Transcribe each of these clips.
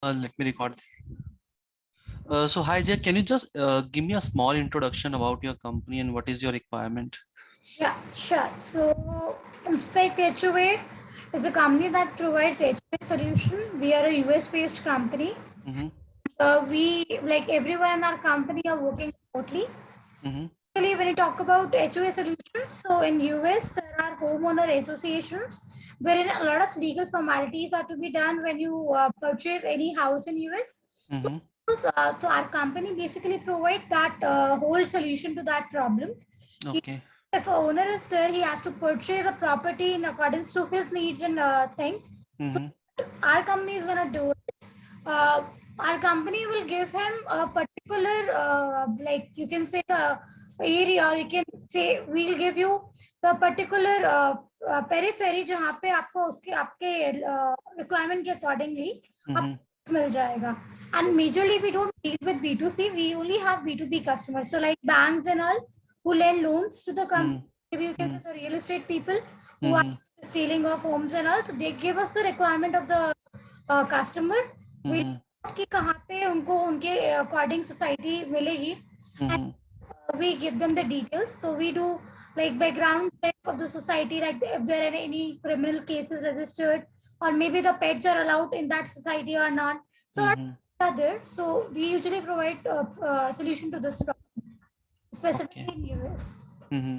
Let me record. So hi Jay, can you just give me a small introduction about your company and what is your requirement? Yeah, sure. So, Inspect HOA is a company that provides HOA solution. We are a US-based company. Mm-hmm, We, like everyone in our company, are working remotely. mm-hmm, Actually, when you talk about HOA solutions, so in US there are homeowner associations wherein a lot of legal formalities are to be done when you purchase any house in US. So, mm-hmm. so our company basically provide that whole solution to that problem. Okay. If a owner is there, he has to purchase a property in accordance to his needs and things. So Mm-hmm, our company is gonna do it. Our company will give him a particular, like you can say the area, or you can say we'll give you the particular periphery जहाँ पे आपको उसके आपके requirement के accordingly mm-hmm. आपको मिल जाएगा. And majorly we don't deal with B2C. We only have B2B customers. So like banks and all who lend loans to the company. Maybe you can say the real estate people who are Mm-hmm, stealing of homes and all. So they give us the requirement of the customer. We mm-hmm, कि कहाँ पे उनको उनके according society मिलेगी mm-hmm. and we give them the details. So we do like background check of the society, like if there are any criminal cases registered, or maybe the pets are allowed in that society or not. So our Mm-hmm. are there. So we usually provide a solution to this problem, Okay. specifically in US. Mm-hmm.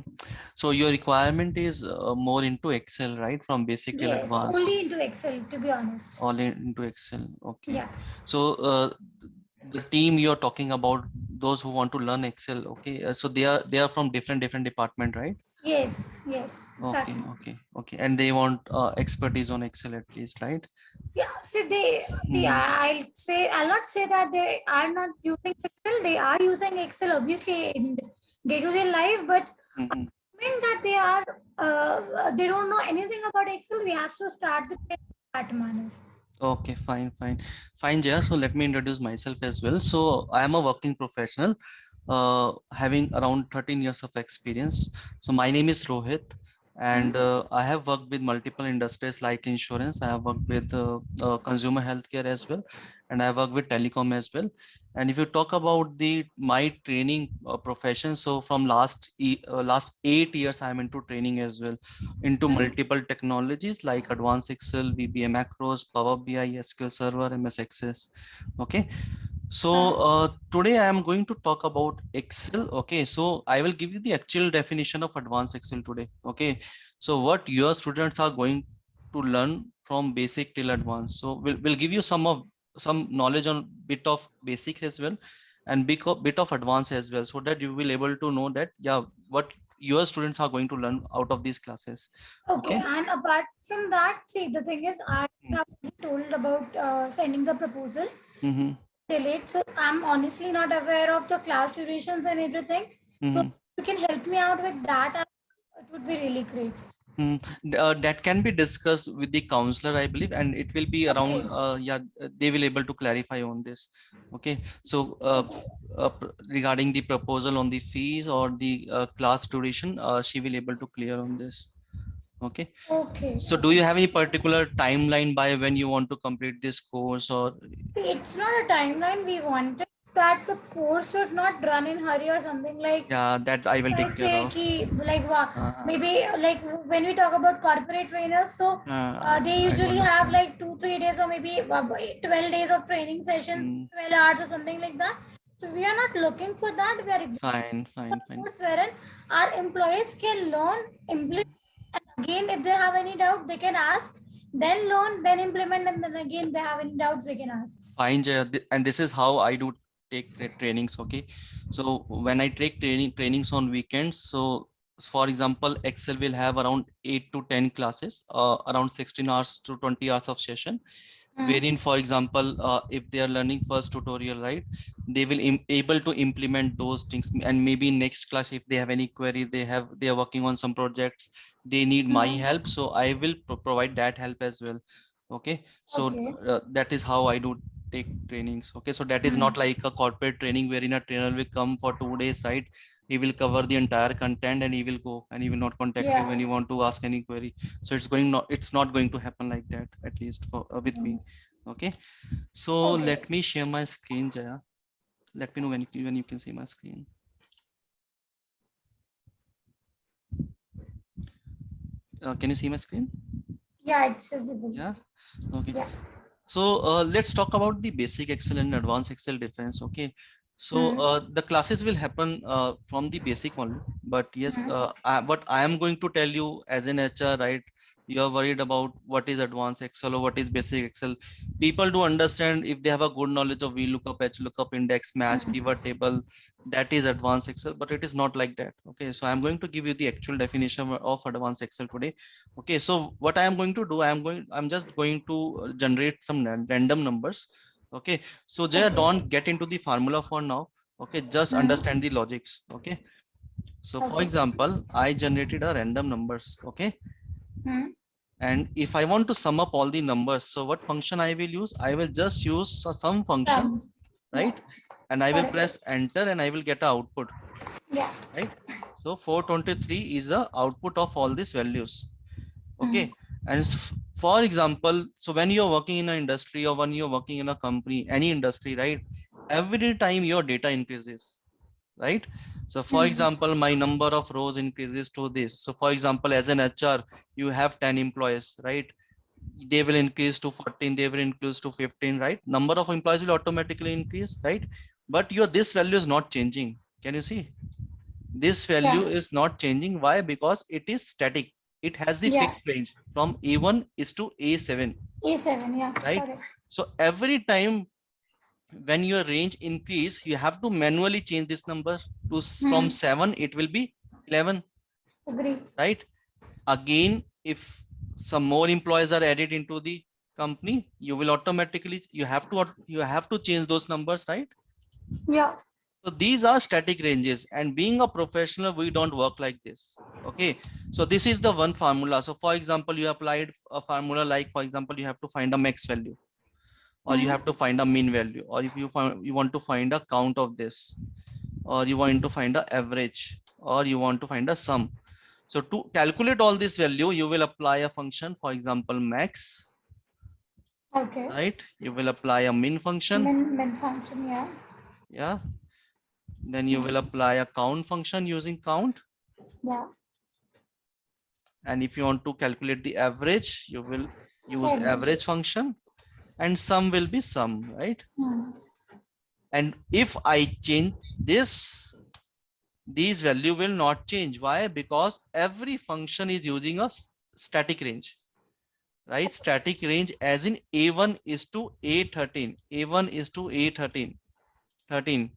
So your requirement is more into Excel, right? From basic till Yes, advanced, only into Excel, to be honest. all into Excel. Okay. Yeah. So the team you're talking about, those who want to learn Excel, okay. So they are from different department, right? Yes. Yes. Okay, Exactly. okay, okay. And they want expertise on Excel at least, right? Yeah. See, they see. Hmm. I'll say. I'll not say that they are not using Excel. They are using Excel, obviously, in day-to-day life. But Hmm. assuming that they are, they don't know anything about Excel, we have to start the training in that manner. Okay, fine, Jaya. So let me introduce myself as well. So I am a working professional, having around 13 years of experience. So my name is Rohit, and Hmm. I have worked with multiple industries like insurance. I have worked with consumer healthcare as well, and I have worked with telecom as well. And if you talk about the my training profession, so from last 8 years, I am into training as well, into Hmm. multiple technologies like advanced Excel, VBA macros, Power BI, SQL Server, MS Access. Okay, so today I am going to talk about Excel. Okay, so I will give you the actual definition of advanced Excel today. Okay, so what your students are going to learn from basic till advanced. So we'll give you some knowledge on bit of basics as well, and bit of advanced as well, so that you will able to know that yeah, what your students are going to learn out of these classes. Okay. Okay. And apart from that, see, the thing is, I have already told about sending the proposal. Mm-hmm. Delayed. So I'm honestly not aware of the class durations and everything. So Mm-hmm. if you can help me out with that, it would be really great. That can be discussed with the counselor, I believe, and it will be Okay. around. Yeah, they will able to clarify on this. Okay, so Okay. regarding the proposal on the fees or the class duration, she will able to clear on this. Okay, Okay. so do Okay. you have any particular timeline by when you want to complete this course, or See, it's not a timeline. We wanted that the course should not run in hurry or something like. yeah, that I will I take care say of. ki like Uh, maybe like when we talk about corporate trainers, so they I do usually have understand. like 2 3 days or maybe 12 days of training sessions, Mm, 12 hours or something like that. So we are not looking for that. We are exactly fine, the fine, fine. course wherein our employees can learn, implement, and again if they have any doubt they can ask, then learn, then implement, and then again they have any doubts they can ask. Fine, Jaya. And this is how I do take trainings. Okay, so when I take trainings on weekends, so for example, Excel will have around 8 to 10 classes, around 16 hours to 20 hours of session, Hmm. wherein for example, if they are learning first tutorial, right, they will able to implement those things, and maybe next class if they have any query, they are working on some projects, they need my Hmm. help, so I will provide that help as well. Okay, so Okay. that is how I do take trainings. Okay, so that is Hmm. not like a corporate training wherein a trainer will come for 2 days, right? He will cover the entire content and he will go and he will not contact you when Yeah. you want to ask any query. So it's not going to happen like that, at least for with Hmm. me. Okay, so Okay. let me share my screen, Jaya. Let me know when you can see my screen. Can you see my screen? Yeah, it's visible. Yeah. Okay. Yeah. So let's talk about the basic Excel and advanced Excel difference. Okay. So Hmm. the classes will happen from the basic only. But yes, Hmm. what I am going to tell you as an HR, right? You are worried about what is advanced Excel or what is basic Excel. People do understand if they have a good knowledge of VLOOKUP, HLOOKUP, index, match, Hmm. pivot table, that is advanced Excel, but it is not like that. Okay. So I'm going to give you the actual definition of advanced Excel today. Okay, so what I am going to do, I'm just going to generate some random numbers. Okay, so Jaya, Okay. don't get into the formula for now. Okay, just Hmm. understand the logics. Okay, so for Okay. example, I generated a random numbers. Okay, Hmm. and if I want to sum up all the numbers, so what function I will use? I will just use a sum function, Some. Yeah. right? And I will Correct. press enter and I will get a output, Yeah. right? So 423 is the output of all these values. Hmm. Okay, and for example, so when you're working in an industry or when you're working in a company, any industry, right, every time your data increases, right? So for Hmm. example, my number of rows increases to this. So for example, as an HR, you have 10 employees, right? They will increase to 14, they will increase to 15, right? Number of employees will automatically increase, right? But your this value is not changing. Can you see? This Yeah. value is not changing. Why? Because it is static. It has the Yeah. fixed range from A1 is to A7, A7. Yeah. right? Correct. So every time when your range increase, you have to manually change this number to from Hmm. 7, it will be 11, Agree. right? Again, if some more employees are added into the company, you will automatically, you have to change those numbers, right? Yeah. So these are static ranges, and being a professional, we don't work like this. Okay. So this is the one formula. So for example, you applied a formula like, for example, you have to find a max value, or you Hmm. have to find a mean value, or if you find, you want to find a count of this, or you want to find a average, or you want to find a sum. So to calculate all this value, you will apply a function, for example, max, Okay. right? You will apply a min function. Min function. Yeah. Yeah. Then you will Hmm. apply a count function using count. Yeah. And if you want to calculate the average, you will use Average. average function, and sum will be sum, right? Hmm. And if I change this, these value will not change. Why? Because every function is using a static range, right? Static range as in A1 is to A13, A1 is to A13, 13,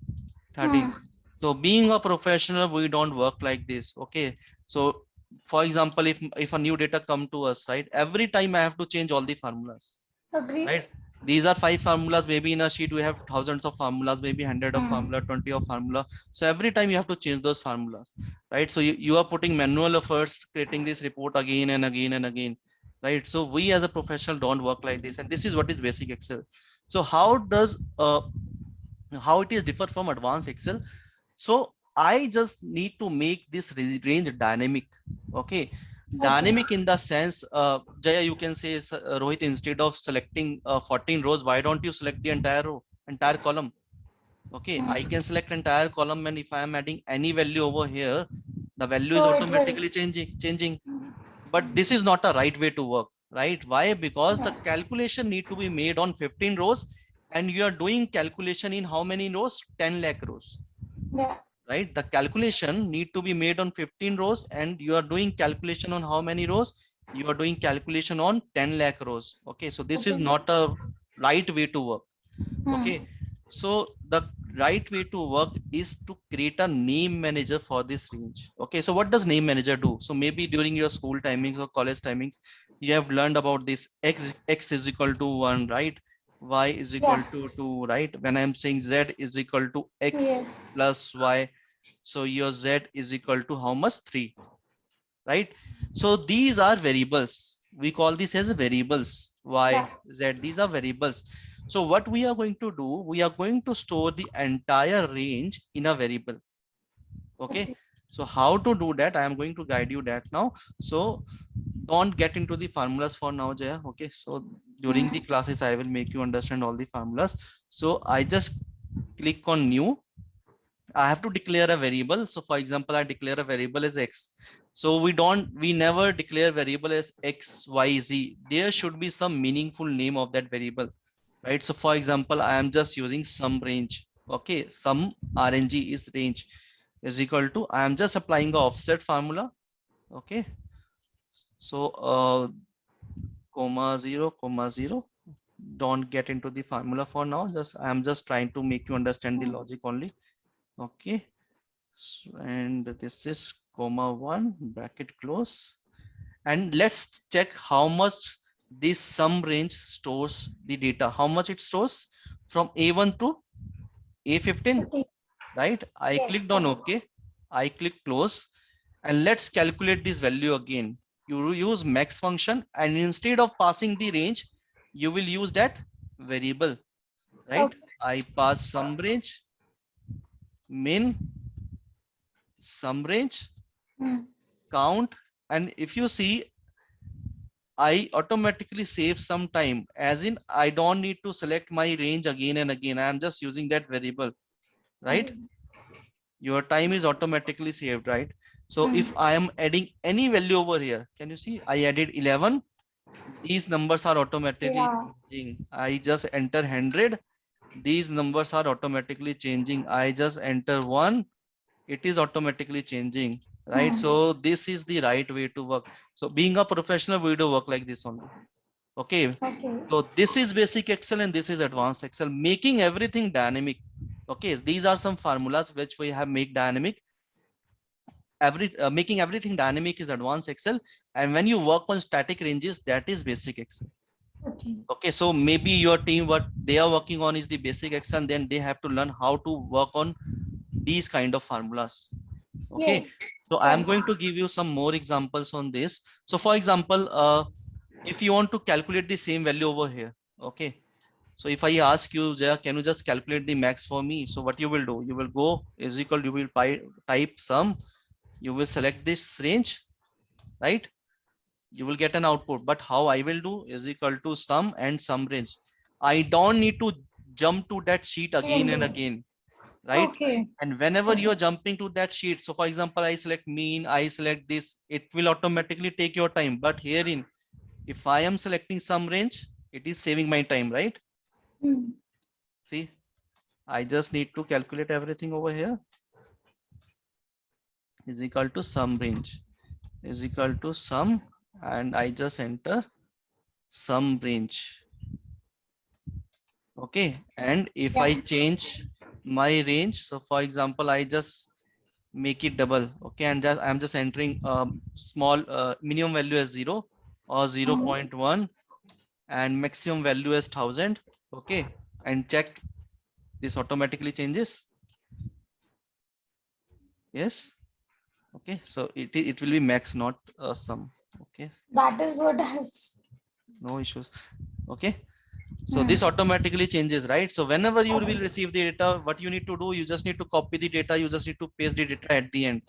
Hmm. 13. So being a professional, we don't work like this. Okay. So for example, if a new data come to us, right, every time I have to change all the formulas, Agree. right? These are 5 formulas. Maybe in a sheet we have thousands of formulas, maybe 100 of Hmm. formula, 20 of formula. So every time you have to change those formulas, right? So you are putting manual efforts creating this report again and again and again, right? So we as a professional don't work like this, and this is what is basic Excel. So how it is different from advanced Excel? So I just need to make this range dynamic. Okay, Okay. dynamic in the sense, Jaya, you can say, Rohit, instead of selecting 14 rows, why don't you select the entire row, entire column? Okay, I Hmm. can select entire column, and if I am adding any value over here, the value is So it will. automatically changing. But this is not a right way to work, right? Why? Because the Yeah. calculation need to be made on 15 rows, and you are doing calculation in how many rows? 10 lakh rows, Yeah. right? The calculation need to be made on 15 rows, and you are doing calculation on how many rows? You are doing calculation on 10 lakh rows. Okay, so this is Okay. not a right way to work. Hmm. Okay, so the right way to work is to create a name manager for this range. Okay, so what does name manager do? So maybe during your school timings or college timings, you have learned about this x is equal to 1, right? Y is equal Yeah. to 2, right? When I'm saying z is equal to x Yes. plus y, so your z is equal to how much? 3, right? So these are variables. We call this as variables. Yeah. Y, Z, these are variables. So what we are going to do, we are going to store the entire range in a variable. Okay. Okay. So how to do that? I am going to guide you that now. So don't get into the formulas for now, Jaya. Okay, so during the classes I will make you understand all the formulas. So I just click on new. I have to declare a variable. So for example, I declare a variable as x. So we never declare variable as x, y, z. There should be some meaningful name of that variable, right? So for example, I am just using sum range. Okay, sum RNG is range is equal to, I am just applying the offset formula. Okay, so comma 0, comma 0. Don't get into the formula for now. I'm just trying to make you understand the logic only. Okay, and this is comma 1 bracket close, and let's check how much this sum range stores the data, how much it stores from A1 to A15, 50. right? I Yes, clicked on correct. OK, I click close, and let's calculate this value again. You use max function, and instead of passing the range, you will use that variable, right? Okay. I pass sum range, min, sum range, Hmm. count, and if you see, I automatically save some time, as in I don't need to select my range again and again. I am just using that variable, right? Okay. Your time is automatically saved, right? So Hmm. if I am adding any value over here, can you see I added 11? These numbers are automatically Yeah. changing. I just enter 100. These numbers are automatically changing. I just enter 1. It is automatically changing, right? Hmm. So this is the right way to work. So being a professional, we do work like this only. Okay, Okay. so this is basic Excel and this is advanced Excel, making everything dynamic. Okay, these are some formulas which we have made dynamic. Making everything dynamic is advanced Excel, and when you work on static ranges, that is basic Excel. Okay. Okay, so maybe your team, what they are working on is the basic Excel, and then they have to learn how to work on these kind of formulas. Okay, Yes. so I am Correct. going to give you some more examples on this. So for example, if you want to calculate the same value over here, okay, so if I ask you, Jaya, can you just calculate the max for me? So what you will do, you will go is equal, you will type sum, you will select this range, right? You will get an output, but how I will do is equal to sum and sum range. I don't need to jump to that sheet again Even and though. again, right? Okay. And whenever Okay. you're jumping to that sheet, so for example, I select mean, I select this, it will automatically take your time. But herein, if I am selecting sum range, it is saving my time, right? Hmm. See, I just need to calculate everything over here is equal to sum range is equal to sum, and I just enter sum range. Okay, and if Yeah. I change my range, so for example, I just make it double. Okay, and just I'm just entering small minimum value as 0 or Hmm. 0.1 and maximum value as 1000. Okay, and check, this automatically changes. Yes. Okay, so it will be max, not sum. Okay, That is what I was. no issues. Okay, so Hmm. this automatically changes, right? So whenever you will Okay. receive the data, what you need to do, you just need to copy the data, you just need to paste the data at the end,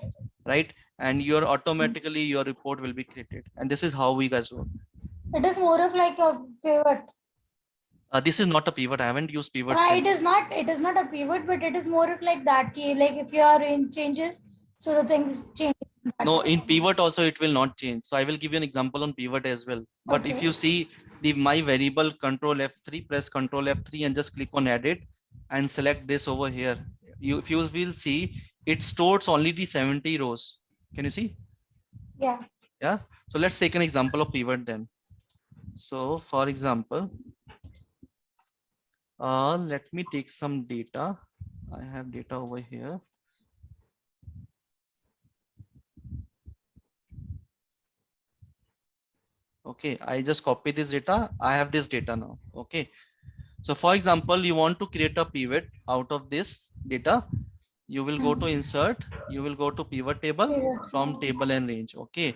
right? And your automatically your report will be created, and this is how we guys work. It is more of like a pivot. This is not a pivot. I haven't used pivot till It is now. not. It is not a pivot, but it is more of like that. Key, like if your range changes, so the things change in that No, way. in pivot also it will not change. So I will give you an example on pivot as well. But if Okay. you see the my variable, control F3, press control F3 and just click on edit and select this over here. If you will see, it stores only the 70 rows. Can you see? Yeah. Yeah. So let's take an example of pivot then. So for example, let me take some data. I have data over here. Okay, I just copy this data. I have this data now. Okay. So for example, you want to create a pivot out of this data. You will go Hmm. to insert, you will go to pivot table Pivot. from table and range. Okay.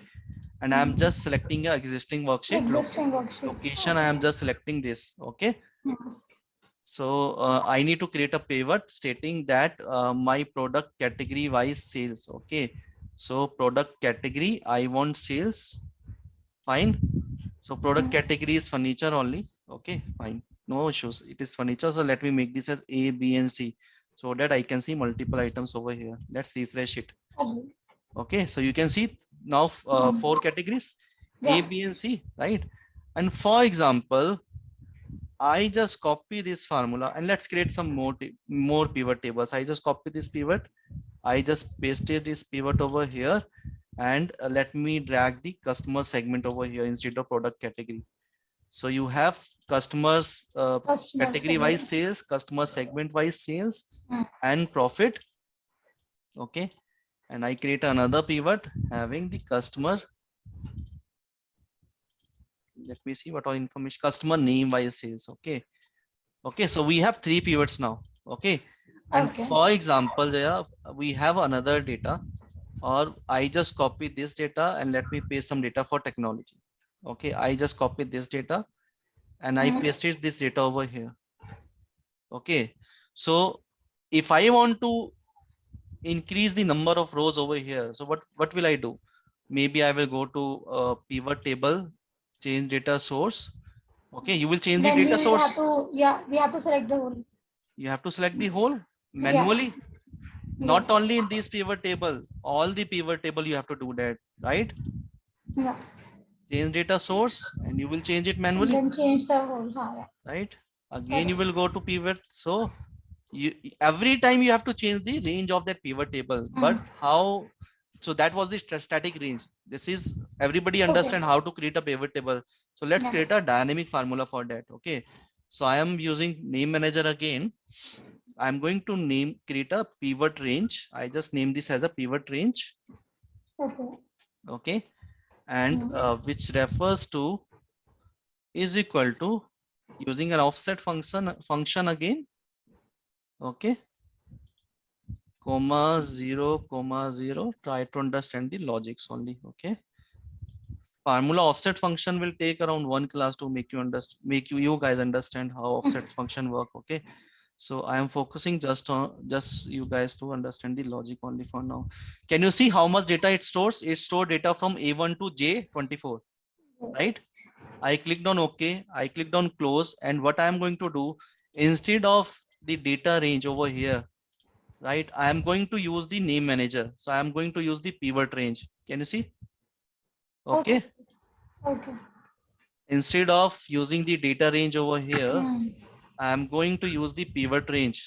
And I'm Hmm. just selecting a existing worksheet. Existing worksheet. Location, I Okay. am just selecting this. Okay. Hmm. So I need to create a pivot stating that my product category wise sales. Okay. So product category, I want sales fine. So product category is furniture only. Okay, fine. No issues. It is furniture. So let me make this as A, B, and C so that I can see multiple items over here. Let's refresh it. Okay. Okay, so you can see now four categories A, Yeah. B, and C, right? And for example, I just copy this formula and let's create some more pivot tables. I just copy this pivot. I just pasted this pivot over here and let me drag the customer segment over here instead of product category. So you have customers Customers. category wise Okay. sales, customer segment wise sales, Mm. and profit. Okay. And I create another pivot having the customer. Let me see what all information customer name wise sales. Okay. Okay. So we have three pivots now. Okay. And Okay. for example, Jaya, we have another data or I just copy this data and let me paste some data for technology. Okay. I just copy this data and I Mm. pasted this data over here. Okay. So if I want to increase the number of rows over here, so what will I do? Maybe I will go to pivot table, change data source. Okay, you will change the Then we data will have source. to, yeah, we have to select the whole. You have to select the whole Yeah. manually, not Yes. only in this pivot table, all the pivot table you have to do that, right? Yeah. Change data source and you will change it And manually, then change the whole. Yeah. right? Again, you Correct. will go to pivot. So you every time you have to change the range of that pivot table. Mm. But how? So that was the static range. This is everybody Okay. understand how to create a pivot table. So let's Yeah. create a dynamic formula for that. Okay. So I am using name manager again. I'm going to create a pivot range. I just name this as a pivot range. Okay. Okay. And Mm. which refers to is equal to using an offset function again. Okay. Comma 0 try to understand the logics only. Okay, formula offset function will take around one class to make you understand, make you guys understand how offset function work. Okay, so I am focusing just you guys to understand the logic only for now. Can you see how much data it stores? It store data from A1 to J24, Yes. right? I clicked on OK, I clicked on close, and what I am going to do, instead of the data range over here, right, I am going to use the name manager. So I am going to use the pivot range. Can you see? Okay. Okay, Okay. instead of using the data range over here, Mm. I am going to use the pivot range.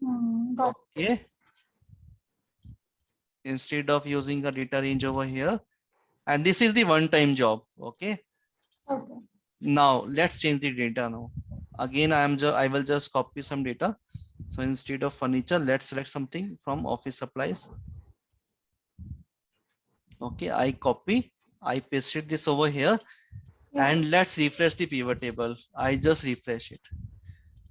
Mm. Got it. Okay, instead of using a data range over here, and this is the one time job. Okay, Okay. now let's change the data now. Again, I will just copy some data. So instead of furniture, let's select something from office supplies. Okay, I copy, I pasted this over here, Yeah. and let's refresh the pivot table. I just refresh it.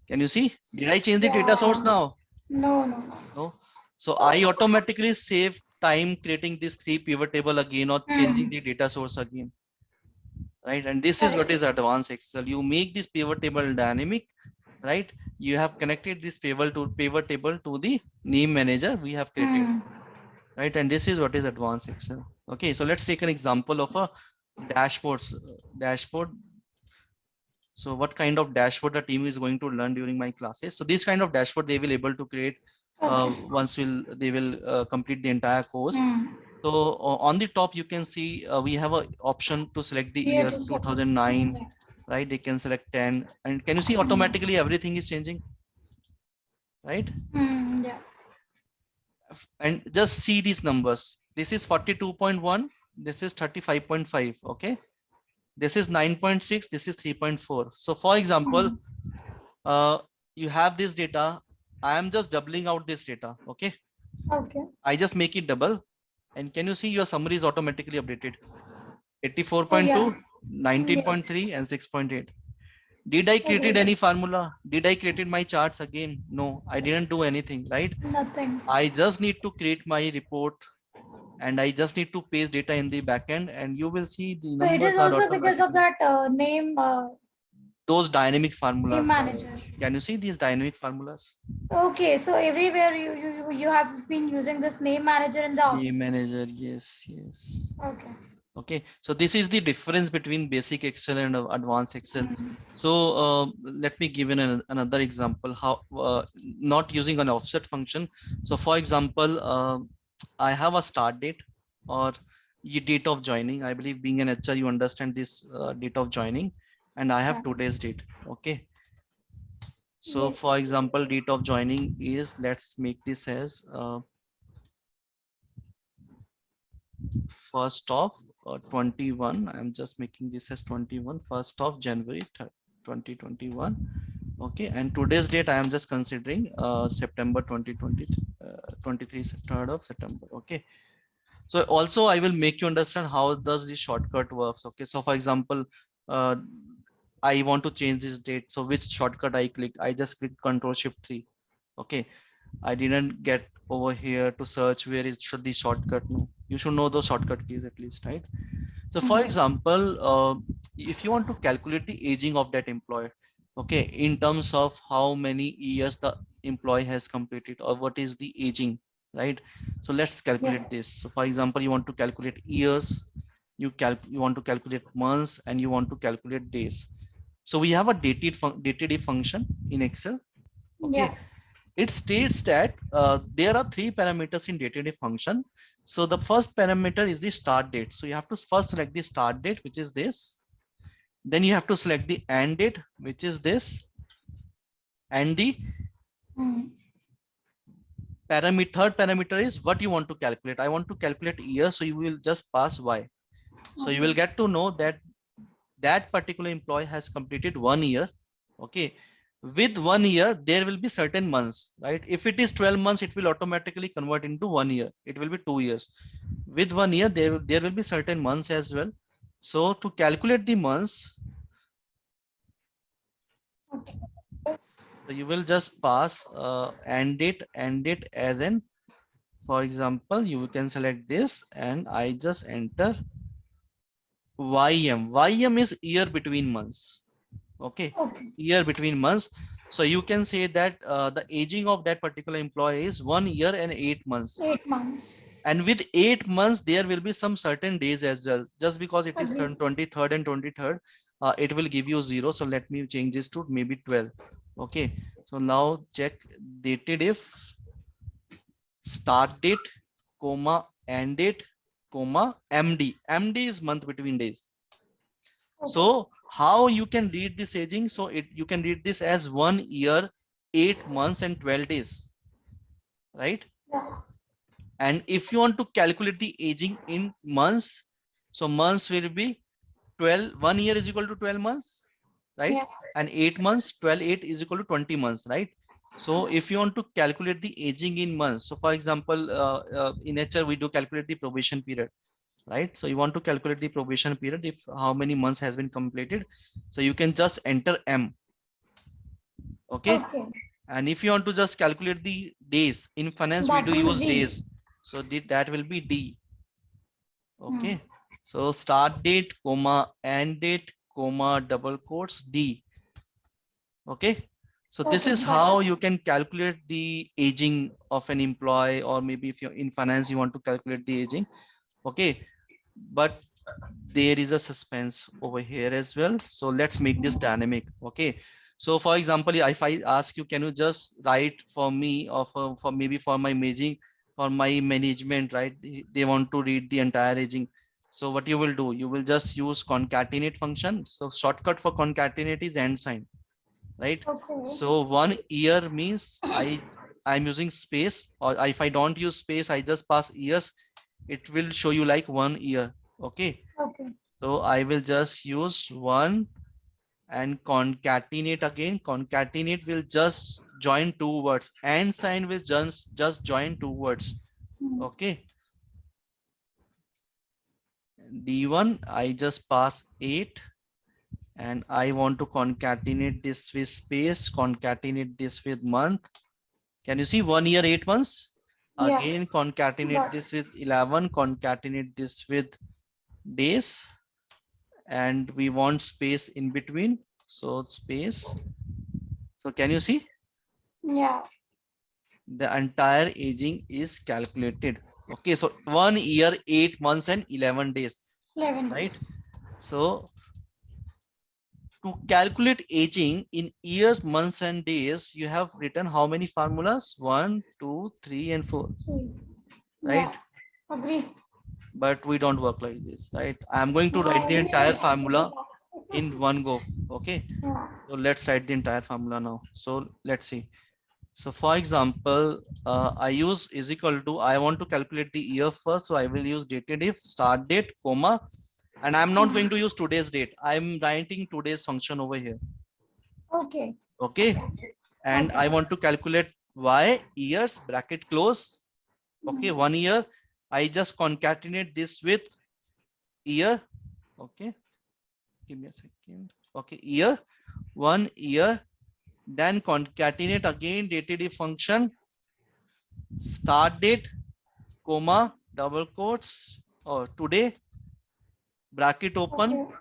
Can you see? Did I change the data source Yeah. now? No, no, no. No. So I automatically save time creating this three pivot table again or changing Mm. the data source again, right? And this is what Correct. is advanced Excel. You make this pivot table dynamic, right? You have connected this pivot table to the name manager we have created, Mm. right? And this is what is advanced Excel. Okay, so let's take an example of a dashboard. So what kind of dashboard the team is going to learn during my classes? So this kind of dashboard they will able to create Okay. once they will complete the entire course. Mm. So on the top you can see we have a option to select the We have year to select. 2009, Yeah. right? They can select 10, and can you see Mm. automatically everything is changing, right? Mm. Yeah. And just see these numbers. This is 42.1. This is 35.5. Okay. This is 9.6. This is 3.4. So for example, Mm. uh, you have this data. I am just doubling out this data. Okay. Okay. I just make it double. And can you see your summary is automatically updated? Oh yeah. 84.2, Yes. 19.3, and 6.8. Did I created Okay. any formula? Did I created my charts again? No, I didn't do anything, right? Nothing. I just need to create my report and I just need to paste data in the backend and you will see the So it is numbers are also because of automatically. that Those dynamic name formulas. manager. Can you see these dynamic formulas? Okay, so everywhere you have been using this name manager in the Name office. manager, yes, yes. Okay. Okay, so this is the difference between basic Excel and advanced Excel. Mm. So let me give another example, how not using an offset function. So for example, I have a start date or date of joining. I believe being an HR, you understand this date of joining, and I have Yeah. today's date. Okay, so for Yes. example, date of joining is, let's make this as 1st of 21. I'm just making this as 21, 1st of January 2021. Okay, and today's date I am just considering September 2020, 23, 3rd of September. Okay, so also I will make you understand how does the shortcut works. Okay, so for example, uh, I want to change this date. So which shortcut I click? I just click Control Shift 3. Okay, I didn't get over here to search where is should the shortcut. No, you should know those shortcut keys at least, right? So for Mm. example, if you want to calculate the aging of that employee, okay, in terms of how many years the employee has completed or what is the aging, right? So let's Yeah. calculate this. So for example, you want to calculate years, you want to calculate months, and you want to calculate days. So we have a dated if function in Excel. Yeah. Okay, it states that there are three parameters in dated function. So the first parameter is the start date. So you have to first select the start date, which is this. Then you have to select the end date, which is this. And the Mm. third parameter is what you want to calculate. I want to calculate year, so you will just pass Y. So you will Okay. get to know that that particular employee has completed 1 year. Okay, with 1 year there will be certain months, right? If it is 12 months, it will automatically convert into 1 year. It will be 2 years. With 1 year, there will be certain months as well. So to calculate the months, Okay. so you will just pass end date as an, for example, you can select this and I just enter ym is year between months. Okay, Okay. year between months. So you can say that the aging of that particular employee is 1 year and 8 months. 8 months. And with 8 months there will be some certain days as well. Just because it is Agree. 23rd and 23rd, it will give you 0. So let me change this to maybe 12. Okay, so now check dated if start date comma end date comma md is month between days. Okay. So how you can read this aging? So you can read this as 1 year, 8 months and 12 days, right? Yeah. And if you want to calculate the aging in months, so months will be 12. 1 year is equal to 12 months, right? Yeah. And 8 months, 12, 8 is equal to 20 months, right? So if you want to calculate the aging in months, so for example, in HR, we do calculate the probation period, right? So you want to calculate the probation period, if how many months has been completed. So you can just enter M, okay? Okay. And if you want to just calculate the days, in finance, we That do means use D. days. So that will be D. Hmm. Okay, so start date, comma, end date, comma, double quotes, D. Okay, so this Okay. is Got how it. you can calculate the aging of an employee, or maybe if you're in finance, you want to calculate the aging. Okay, but there is a suspense over here as well. So let's make this Hmm. dynamic. Okay, so for example, if I ask you, can you just write for me, or for maybe for my aging, for my management, right? They want to read the entire aging. So what you will do, you will just use concatenate function. So shortcut for concatenate is and sign, right? Okay. So 1 year means I'm using space, or if I don't use space, I just pass years, it will show you like 1 year. Okay, Okay. so I will just use one and concatenate again. Concatenate will just join two words, and sign will just join two words. Hmm. Okay, d1 I just pass 8, and I want to concatenate this with space, concatenate this with month. Can you see 1 year, 8 months? Yeah. Again, concatenate Got this with 11, concatenate this with days, and we want space in between. So space. So can you see it. Yeah. the entire aging is calculated? Okay, so 1 year, 8 months and 11 days. 11 days. right? So to calculate aging in years, months, and days, you have written how many formulas? 1, 2, 3, and 4, Sweet. Yeah, right? agree. But we don't work like this, right? I'm going to write Yeah, the we entire use formula data. in one go. Okay. Yeah. So let's write the entire formula now. So let's see. So for example, I use is equal to, I want to calculate the year first. So I will use dated if, start date, comma, and I'm not going Hmm. to use today's date. I'm writing today's function over here. Okay. Okay. And Okay. I want to calculate y, years, bracket close. Okay. 1 year. I just concatenate this with year. Okay. Give me a second. Okay. Year, 1 year. Then concatenate again dated if function, start date, comma, double quotes, or today, bracket open, Okay.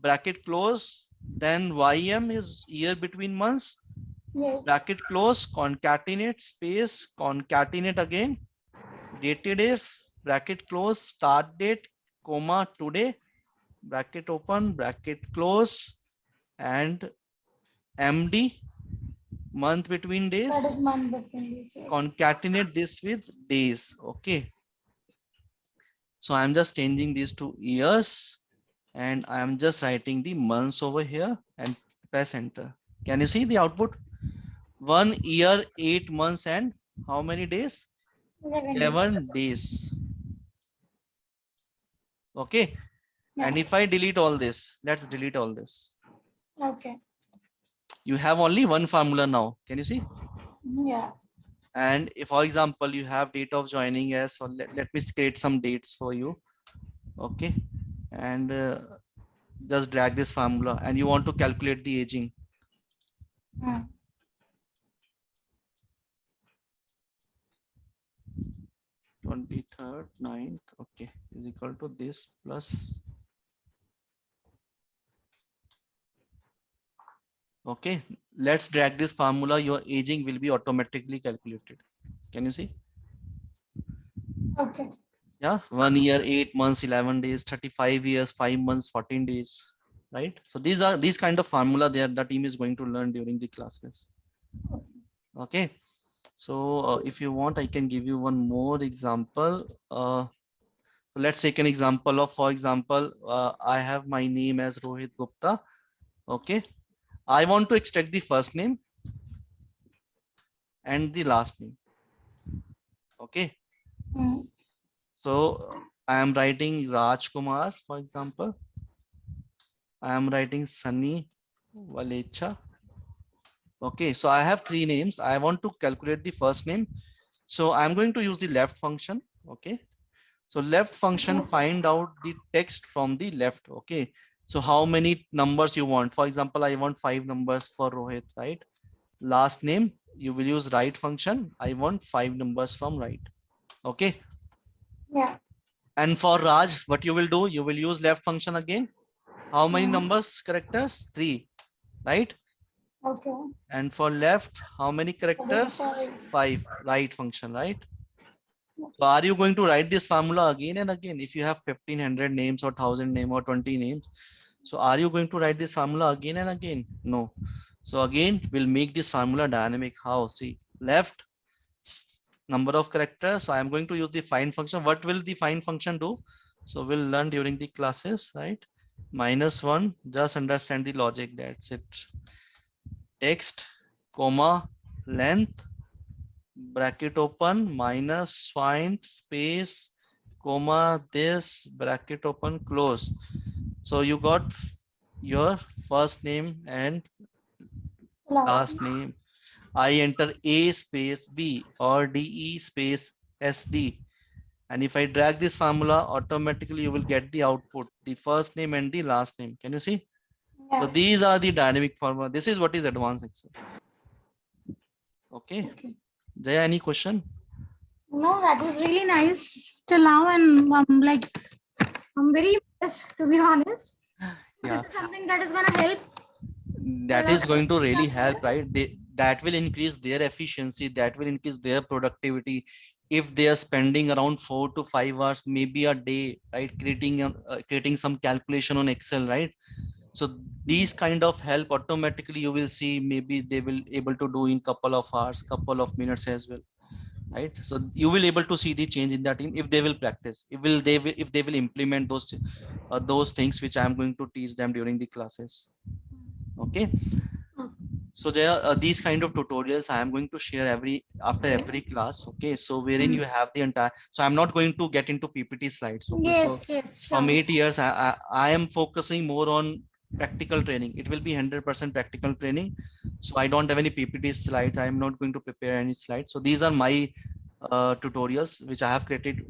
bracket close, then ym is year between months, Yes. bracket close, concatenate space, concatenate again, dated if, bracket close, start date, comma, today, bracket open, bracket close, and md, month between That is days, month between these. Yes. concatenate this with days. Okay. So I'm just changing these to years, and I'm just writing the months over here and press enter. Can you see the output? 1 year, 8 months, and how many days? 11 days. 11 days. Okay. Yeah. And if I delete all this, let's delete all this. Okay. You have only one formula now. Can you see? Yeah. And if, for example, you have date of joining as, so let me create some dates for you. Okay. And just drag this formula, and you want to calculate the aging. Hmm. 23rd, 9th, okay, is equal to this plus, okay, let's drag this formula. Your aging will be automatically calculated. Can you see? Okay. Yeah, 1 year, 8 months, 11 days, 35 years, 5 months, 14 days, right? So these are these kind of formula there the team is going to learn during the classes. Okay, so if you want, I can give you one more example. So let's take an example of, for example, I have my name as Rohit Gupta. Okay, I want to extract the first name and the last name. Okay, Hmm. so I am writing Raj Kumar, for example. I am writing Sunny Valecha. Okay, so I have three names. I want to calculate the first name. So I'm going to use the left function. Okay, so left function, find out the text from the left. Okay, so how many numbers you want? For example, I want 5 numbers for Rohit, right? Last name, you will use right function. I want 5 numbers from right. Okay. Yeah. And for Raj, what you will do, you will use left function again. How many Hmm. numbers, characters? 3, right? Okay. And for left, how many That is characters? 5. 5, right function, right? So are you going to write this formula again and again? If you have 1500 names or 1000 name or 20 names, so are you going to write this formula again and again? No. So again, we'll make this formula dynamic. How? See, left, number of characters. So I'm going to use the find function. What will the find function do? So we'll learn during the classes, right? -1, just understand the logic. That's it. Text, comma, length, bracket open, minus find space, comma, this, bracket open, close. So you got your first name and Last. last name. I enter A space B or DE space SD. And if I drag this formula, automatically you will get the output, the first name and the last name. Can you see? So Yeah. these are the dynamic formula. This is what is advanced Excel. Okay. Okay. Jaya, any question? No, that was really nice till now, and I'm very impressed, to be honest. This Yeah, is something that is gonna help a that lot is of going to people really out help, there. right? That will increase their efficiency, that will increase their productivity. if they are spending around 4 to 5 hours, maybe a day, right, creating some calculation on Excel, right? So these kind of help automatically you will see, maybe they will able to do in couple of hours, couple of minutes as well, right? So you will able to see the change in that team if they will practice, if they will implement those things which I am going to teach them during the classes. Okay. So there are these kind of tutorials I am going to share after Okay. every class. Okay, so wherein you have the entire. So I'm not going to get into PPT slides. Okay, so Yes, yes, from sure. 8 years, I am focusing more on practical training. It will be 100% practical training. So I don't have any PPT slides. I am not going to prepare any slides. So these are my tutorials which I have created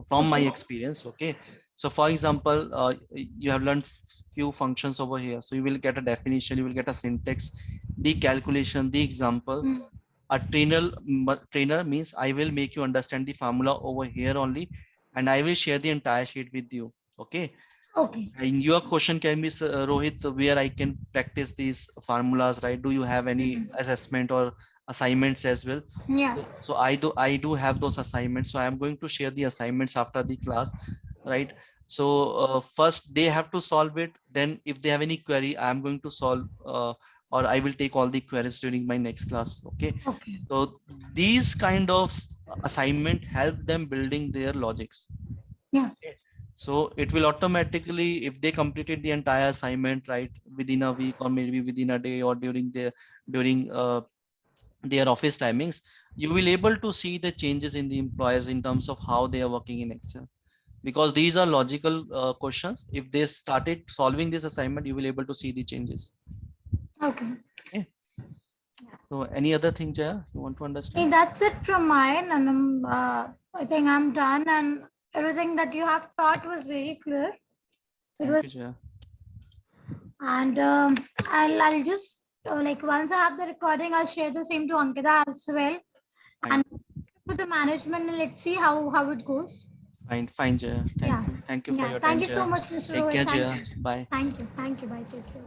from my Okay. experience. Okay, so for example, you have learned few functions over here. So you will get a definition, you will get a syntax, the calculation, the example. Mm. A trainer means I will make you understand the formula over here only, and I will share the entire sheet with you. Okay. Okay. And your question can be, Rohit, where I can practice these formulas, right? Do you have any Mm. assessment or assignments as well? Yeah. So I do have those assignments. So I'm going to share the assignments after the class, right? So first they have to solve it. Then if they have any query, I'm going to solve, or I will take all the queries during my next class. Okay. Okay. So these kind of assignment help them building their logics. Yeah. Okay. So it will automatically, if they completed the entire assignment, right, within a week or maybe within a day or during their office timings, you will able to see the changes in the employees in terms of how they are working in Excel, because these are logical questions. If they started solving this assignment, you will able to see the changes. Okay. Okay. So any other thing, Jaya, you want to Hey, understand? that's it from mine, and I think I'm done. And everything that you have taught was very clear. It Thank was, you, Jaya. and I'll just like once I have the recording, I'll share the same to Ankita as well, and Fine. with the management, and let's see how it goes. Fine, Jaya. Yeah. Thank you for Yeah. your Thank time, you so Jaya. much, Mr. Take Rohit. care, Thank Jaya. you. Bye. Thank you. Thank you. Bye. Take care.